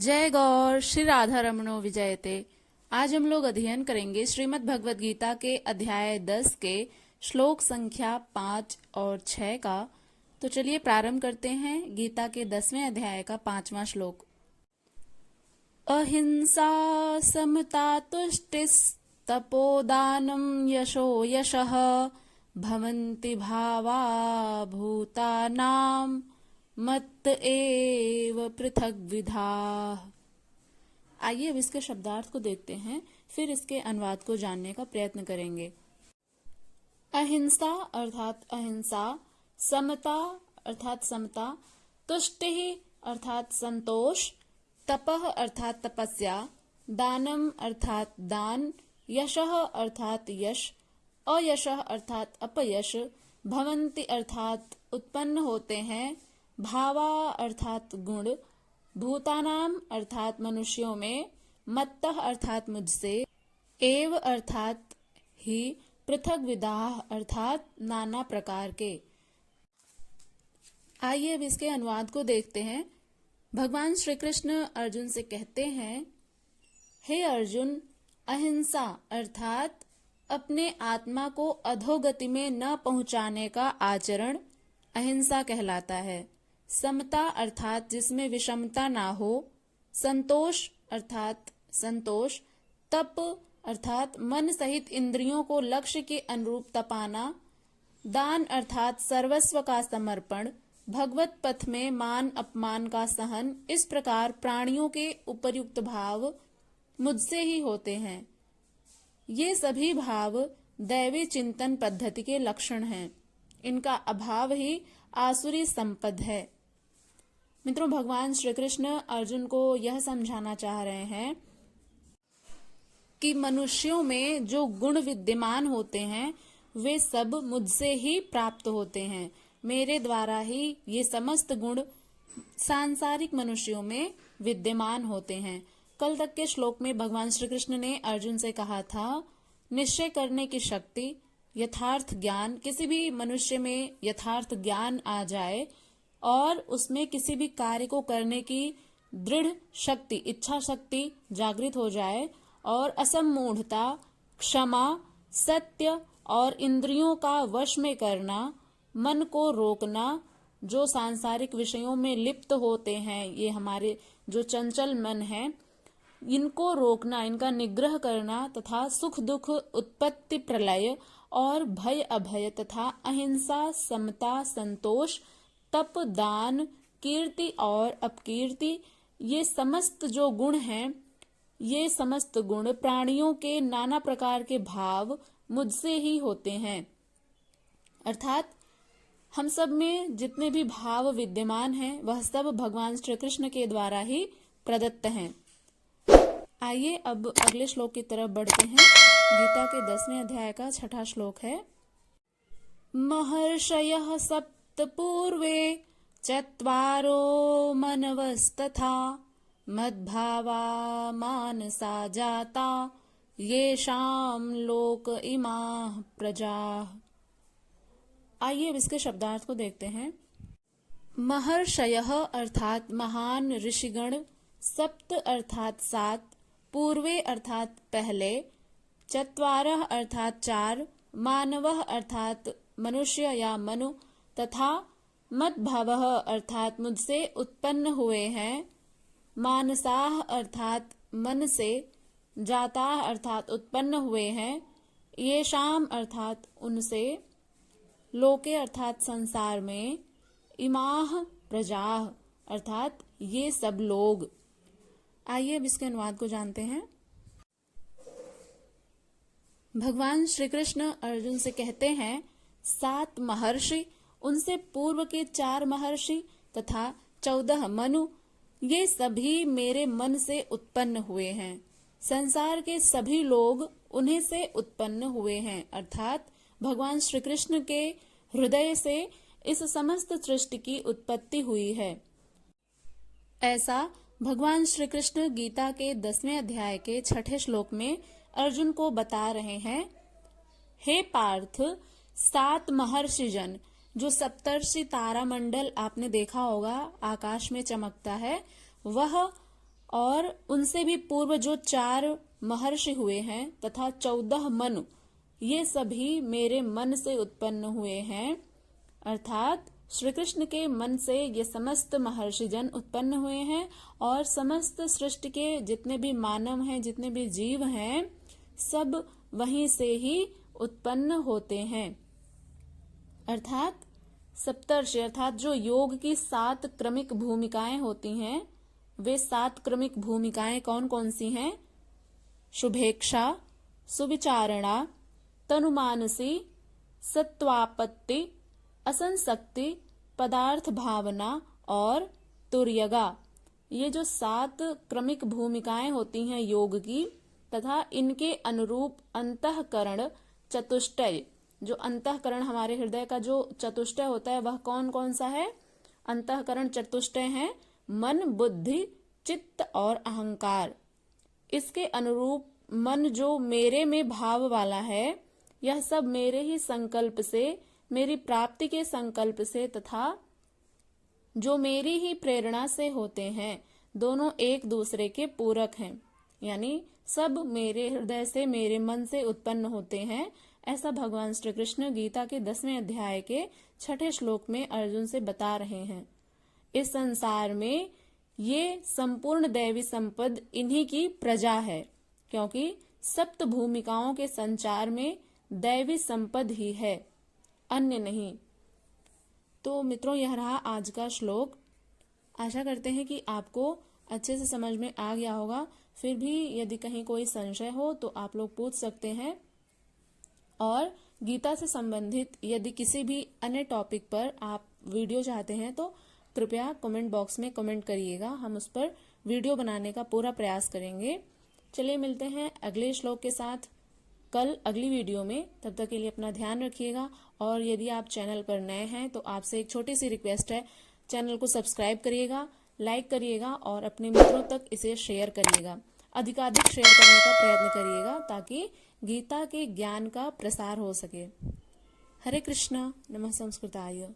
जय गौर श्री राधा रमणो विजयते। आज हम लोग अध्ययन करेंगे श्रीमद् भगवद गीता के अध्याय 10 के श्लोक संख्या 5 और 6 का। तो चलिए प्रारंभ करते हैं गीता के 10वें अध्याय का 5वां श्लोक। अहिंसा समता तुष्टिस्तपोदानं यशो यशः भवन्ति भावा भूतानां मत्त एव पृथग्विधाः। आइए अब इसके शब्दार्थ को देखते हैं, फिर इसके अनुवाद को जानने का प्रयत्न करेंगे। अहिंसा अर्थात अहिंसा, समता अर्थात समता, तुष्टि अर्थात संतोष, तपः अर्थात तपस्या, दानम अर्थात दान, यशः अर्थात यश, अयशः अर्थात अपयश, भवन्ति अर्थात उत्पन्न होते हैं, भावा अर्थात गुण, भूतानाम अर्थात मनुष्यों में, मत्तः अर्थात मुझसे, एव अर्थात ही, पृथक विदाह अर्थात नाना प्रकार के। आइए अब इसके अनुवाद को देखते हैं। भगवान श्री कृष्ण अर्जुन से कहते हैं, हे अर्जुन, अहिंसा अर्थात अपने आत्मा को अधोगति में न पहुंचाने का आचरण अहिंसा कहलाता है। समता अर्थात जिसमें विषमता ना हो, संतोष अर्थात संतोष, तप अर्थात मन सहित इंद्रियों को लक्ष्य के अनुरूप तपाना, दान अर्थात सर्वस्व का समर्पण, भगवत पथ में मान अपमान का सहन, इस प्रकार प्राणियों के उपर्युक्त भाव मुझसे ही होते हैं। ये सभी भाव दैवी चिंतन पद्धति के लक्षण हैं। इनका अभाव ही आसुरी संपद है। मित्रों, भगवान श्री कृष्ण अर्जुन को यह समझाना चाह रहे हैं कि मनुष्यों में जो गुण विद्यमान होते हैं वे सब मुझसे ही प्राप्त होते हैं। मेरे द्वारा ही ये समस्त गुण सांसारिक मनुष्यों में विद्यमान होते हैं। कल तक के श्लोक में भगवान श्री कृष्ण ने अर्जुन से कहा था, निश्चय करने की शक्ति, यथार्थ ज्ञान, किसी भी मनुष्य में यथार्थ ज्ञान आ जाए और उसमें किसी भी कार्य को करने की दृढ़ शक्ति, इच्छा शक्ति जागृत हो जाए, और असम्मूढ़ता, क्षमा, सत्य और इंद्रियों का वश में करना, मन को रोकना, जो सांसारिक विषयों में लिप्त होते हैं, ये हमारे जो चंचल मन है, इनको रोकना, इनका निग्रह करना, तथा सुख दुख, उत्पत्ति प्रलय और भय अभय तथा अहिंसा, समता, संतोष, तप, दान, कीर्ति और अपकीर्ति, ये समस्त जो गुण हैं, ये समस्त गुण प्राणियों के नाना प्रकार के भाव मुझसे ही होते हैं। अर्थात हम सब में जितने भी भाव विद्यमान हैं वह सब भगवान श्री कृष्ण के द्वारा ही प्रदत्त हैं। आइए अब अगले श्लोक की तरफ बढ़ते हैं। गीता के 10वें अध्याय का 6वां श्लोक है। महर्षयः सप्त पूर्वे चत्वारो मनवस्तथा मद्भावा मानसा जाता येषां लोक इमाः प्रजाः। आइए अब इसके शब्दार्थ को देखते हैं। महर्षयः अर्थात महान ऋषिगण, सप्त अर्थात 7, पूर्वे अर्थात पहले, चत्वारः अर्थात 4, मानवः अर्थात मनुष्य या मनु, तथा मद्भावः अर्थात मुझसे उत्पन्न हुए हैं, मानसाः अर्थात मन से, जाताः अर्थात उत्पन्न हुए हैं, येषाम अर्थात उनसे, लोके अर्थात संसार में, इमाः प्रजाः अर्थात ये सब लोग। आइए अब इसके अनुवाद को जानते हैं। भगवान श्री कृष्ण अर्जुन से कहते हैं, 7 महर्षि, उनसे पूर्व के 4 महर्षि तथा 14 मनु, ये सभी मेरे मन से उत्पन्न हुए हैं। संसार के सभी लोग उन्हीं से उत्पन्न हुए हैं। अर्थात भगवान श्री कृष्ण के हृदय से इस समस्त सृष्टि की उत्पत्ति हुई है। ऐसा भगवान श्री कृष्ण गीता के 10वें अध्याय के 6ठे श्लोक में अर्जुन को बता रहे हैं। हे पार्थ, 7 महर्षि जन, जो सप्तर्षि तारा मंडल आपने देखा होगा आकाश में चमकता है, वह और उनसे भी पूर्व जो 4 महर्षि हुए हैं तथा 14 मनु, ये सभी मेरे मन से उत्पन्न हुए हैं। अर्थात श्री कृष्ण के मन से ये समस्त महर्षि जन उत्पन्न हुए हैं और समस्त सृष्टि के जितने भी मानव हैं, जितने भी जीव हैं, सब वहीं से ही उत्पन्न होते हैं। अर्थात सप्तर्षि, अर्थात जो योग की 7 क्रमिक भूमिकाएं होती हैं, वे 7 क्रमिक भूमिकाएं कौन कौन सी हैं? शुभेक्षा, सुविचारणा, तनुमानसी, सत्वापत्ति, असंशक्ति, पदार्थ भावना और तुर्यगा। ये जो 7 क्रमिक भूमिकाएं होती हैं योग की, तथा इनके अनुरूप अंतःकरण चतुष्टय, जो अंतःकरण हमारे हृदय का जो चतुष्टय होता है वह कौन कौन सा है? अंतःकरण चतुष्टय है मन, बुद्धि, चित्त और अहंकार। इसके अनुरूप मन जो मेरे में भाव वाला है, यह सब मेरे ही संकल्प से, मेरी प्राप्ति के संकल्प से तथा जो मेरी ही प्रेरणा से होते हैं, दोनों एक दूसरे के पूरक हैं। यानी सब मेरे हृदय से, मेरे मन से उत्पन्न होते हैं। ऐसा भगवान श्री कृष्ण गीता के 10वें अध्याय के 6ठे श्लोक में अर्जुन से बता रहे हैं। इस संसार में ये संपूर्ण दैवी संपद इन्हीं की प्रजा है, क्योंकि 7 भूमिकाओं के संचार में दैवी संपद ही है, अन्य नहीं। तो मित्रों, यह रहा आज का श्लोक। आशा करते हैं कि आपको अच्छे से समझ में आ गया होगा। फिर भी यदि कहीं कोई संशय हो तो आप लोग पूछ सकते हैं। और गीता से संबंधित यदि किसी भी अन्य टॉपिक पर आप वीडियो चाहते हैं तो कृपया कमेंट बॉक्स में कमेंट करिएगा, हम उस पर वीडियो बनाने का पूरा प्रयास करेंगे। चलिए मिलते हैं अगले श्लोक के साथ कल अगली वीडियो में। तब तक के लिए अपना ध्यान रखिएगा। और यदि आप चैनल पर नए हैं तो आपसे एक छोटी सी रिक्वेस्ट है, चैनल को सब्सक्राइब करिएगा, लाइक करिएगा और अपने मित्रों तक इसे शेयर करिएगा। अधिकाधिक शेयर करने का प्रयत्न करिएगा ताकि गीता के ज्ञान का प्रसार हो सके। हरे कृष्णा। नमः संस्कृताय।